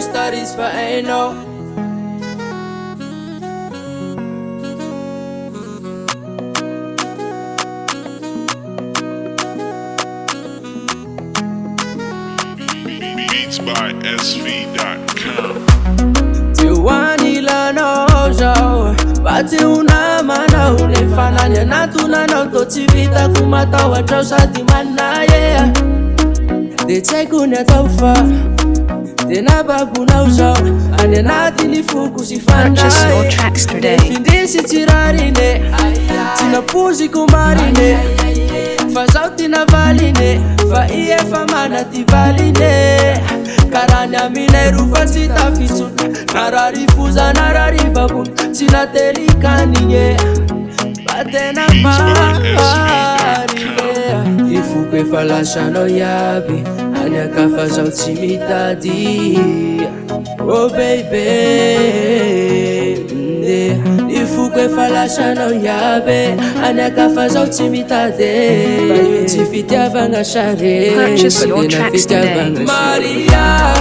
studies for ain't no. Beats by SV.com. Tiwani la nojo Bati una mana unefananya na tunana utotivita kumata watrausa dimana yeah. De tekunya taufa De nababu na uzo Ane nati ni fuku sifanda Purchase your tracks today. Defindisi tirarine Tina puzi kumarine Fazauti na valine Fa iye famana tivaline Karanya mineru fasita fisun Nararifuza nararibabu Tina terikaniye Batena marine Ifupe falashano yabi Anya kafa timidadi. Oh baby Ifupe falashano yabe Anya kafa timidadi. Bayuti fitiavanga share Purchase your tracks today. Maria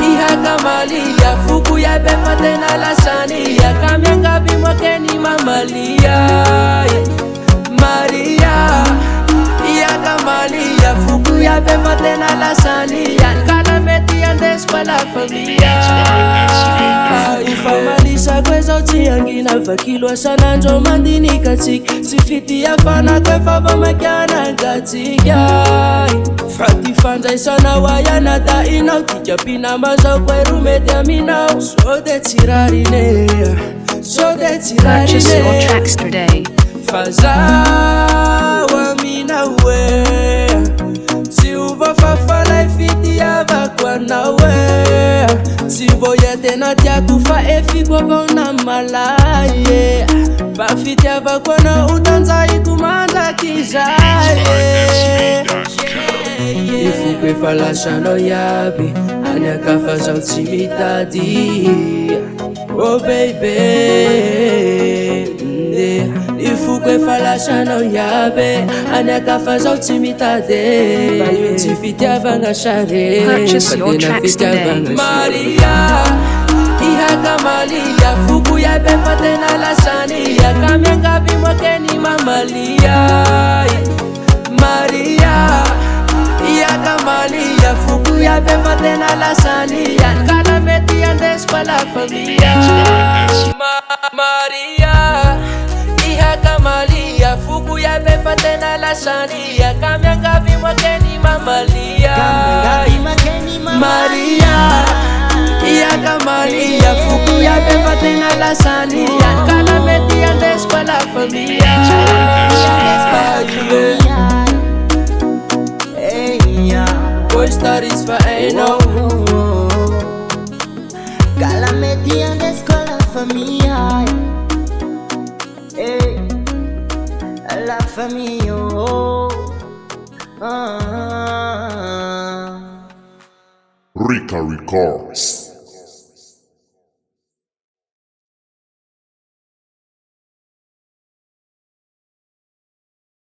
Ihaka Malia Fuku ya befa tena la sania Kamyanga bimwakeni mamalia Maria Ihaka Malia Fuku ya befa tena la sania Kalameti andes kwa la familia Ifamalisa kweza utiangina Vakilwa sana njo mandini katik Sifiti ya fana kwefa vamakiana katika Frati fanja isana wayana da inau Tijapina mazau kweru media minau So de tirarine Purchase your tracks today. Faza wa minawe Si uva fafala ifiti ya vakwa nawe Si voyete na tia kufa efi kwa vona malaye Bafiti ya vakwa na utanza ikumanda kijaye Ifupe falashano yabi Anya kafa timidadi. Oh baby Ifupe falashano yabe Anya kafa timidadi. Bayuti fitiavanga share Purchase your tracks today. Maria Ihaka Malia Fuku ya befa tena la sania Kamyanga bimwakeni mamalia Maria Ihaka Malia Fuku ya befa tena la sania Kalameti andes kwa la familia Maria Ihaka Malia Fuku ya befa tena la sania Kamyanga bimwakeni mamalia Maria Ihaka Malia Fuku ya befa tena la sania Kalameti andes kwa la familia Boy studies for ain't no. Calamity and the scholar for me high. Hey, a lot for me, oh. Rika Records.